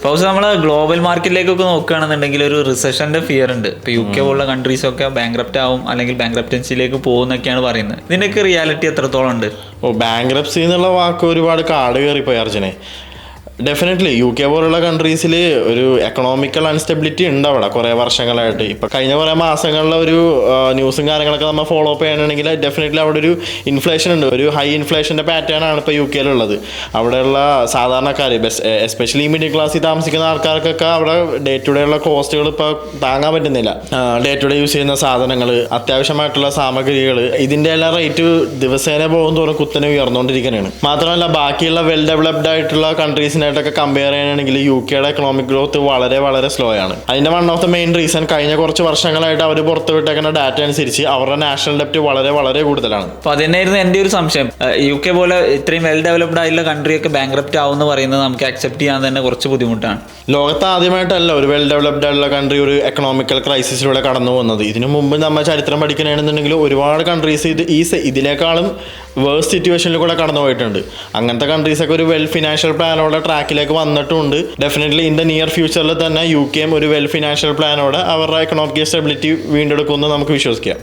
ഫൗസ്, നമ്മൾ ഗ്ലോബൽ മാർക്കറ്റിലേക്കൊക്കെ നോക്കുകയാണെന്നുണ്ടെങ്കിൽ ഒരു റിസഷന്റെ ഫിയർ ഉണ്ട്. ഇപ്പോൾ UK പോലുള്ള കൺട്രീസൊക്കെ ബാങ്ക്രപ്റ്റ് ആവും, അല്ലെങ്കിൽ ബാങ്ക്രപ്റ്റൻസിയിലേക്ക് പോകുന്നൊക്കെയാണ് പറയുന്നത്. ഇതിൻ്റെയൊക്കെ റിയാലിറ്റി എത്രത്തോളം ഉണ്ട്? ബാങ്ക്രപ്സി എന്നുള്ള വാക്ക് ഒരുപാട് കാട് കയറിപ്പോയി അർജുനെ. ഡെഫിനറ്റ്ലി UK പോലുള്ള കൺട്രീസിൽ ഒരു എക്കണോമിക്കൽ അൺസ്റ്റെബിലിറ്റി ഉണ്ട് അവിടെ കുറേ വർഷങ്ങളായിട്ട്. ഇപ്പം കഴിഞ്ഞ കുറേ മാസങ്ങളിലെ ഒരു ന്യൂസും കാര്യങ്ങളൊക്കെ നമ്മൾ ഫോളോ അപ്പ് ചെയ്യണമെങ്കിൽ ഡെഫിനറ്റ്ലി അവിടെ ഒരു ഇൻഫ്ലേഷൻ ഉണ്ട്. ഒരു ഹൈ ഇൻഫ്ലേഷൻ്റെ പാറ്റേൺ ആണ് ഇപ്പോൾ UK യിലുള്ളത്. അവിടെയുള്ള സാധാരണക്കാർ, എസ്പെഷ്യലി മിഡിൽ ക്ലാസ്സിൽ താമസിക്കുന്ന ആൾക്കാർക്കൊക്കെ അവിടെ ഡേ ടു ഡേ ഉള്ള കോസ്റ്റുകൾ ഇപ്പോൾ താങ്ങാൻ പറ്റുന്നില്ല. ഡേ ടു ഡേ യൂസ് ചെയ്യുന്ന സാധനങ്ങൾ, അത്യാവശ്യമായിട്ടുള്ള സാമഗ്രികൾ, ഇതിൻ്റെ എല്ലാം റേറ്റ് ദിവസേന പോകും തോറും കുത്തനെ ഉയർന്നുകൊണ്ടിരിക്കുകയാണ്. മാത്രമല്ല ബാക്കിയുള്ള വെൽ ഡെവലപ്ഡ് ആയിട്ടുള്ള കൺട്രീസിനെ ായിട്ടൊക്കെ കമ്പയർ ചെയ്യാനാണെങ്കിൽ UK യുടെ എക്കണോമിക് ഗ്രോത്ത് വളരെ വളരെ സ്ലോ ആണ്. അതിന്റെ one of the main reason കഴിഞ്ഞ കുറച്ച് വർഷങ്ങളായിട്ട് അവർ പുറത്തുവിട്ടേക്കുന്ന ഡാറ്റ അനുസരിച്ച് അവരുടെ നാഷണൽ ഡെപ്റ്റ് വളരെ വളരെ കൂടുതലാണ്. അപ്പോൾ അതന്നെയായിരുന്നു എൻ്റെ ഒരു സംശയം. UK പോലെ ഇത്രയും വെൽ ഡെവലപ്ഡ് ആയിട്ടുള്ള കൺട്രിയൊക്കെ ബാങ്ക്രപ്റ്റ് ആവുമെന്ന് പറയുന്നത് നമുക്ക് അക്സെപ്റ്റ് ചെയ്യാൻ തന്നെ കുറച്ച് ബുദ്ധിമുട്ടാണ്. ലോകത്ത് ആദ്യമായിട്ടല്ല ഒരു വെൽ ഡെവലപ്ഡ് ആയിട്ടുള്ള കൺട്രി ഒരു എക്കണോമിക്കൽ ക്രൈസിസിലൂടെ കടന്നു പോകുന്നത്. ഇതിനു മുമ്പ് നമ്മൾ ചരിത്രം പഠിക്കണമെന്നുണ്ടെങ്കിൽ ഒരുപാട് കൺട്രീസ് ഇതിനേക്കാളും വേഴ്സ്റ്റ് സിറ്റുവേഷനിൽ കൂടെ കടന്നു പോയിട്ടുണ്ട്. അങ്ങനത്തെ കൺട്രീസൊക്കെ ഒരു വെൽ ഫിനാൻഷ്യൽ പ്ലാനോടെ ട്രാക്കിലേക്ക് വന്നിട്ടുണ്ട്. ഡെഫിനറ്റ്ലി ഇൻ ദ നിയർ ഫ്യൂച്ചറിൽ തന്നെ UK ഒരു വെൽ ഫിനാൻഷ്യൽ പ്ലാനോടെ അവരുടെ എക്കണോമിക് സ്റ്റെബിലിറ്റി വീണ്ടെടുക്കുമെന്ന് നമുക്ക് വിശ്വസിക്കാം.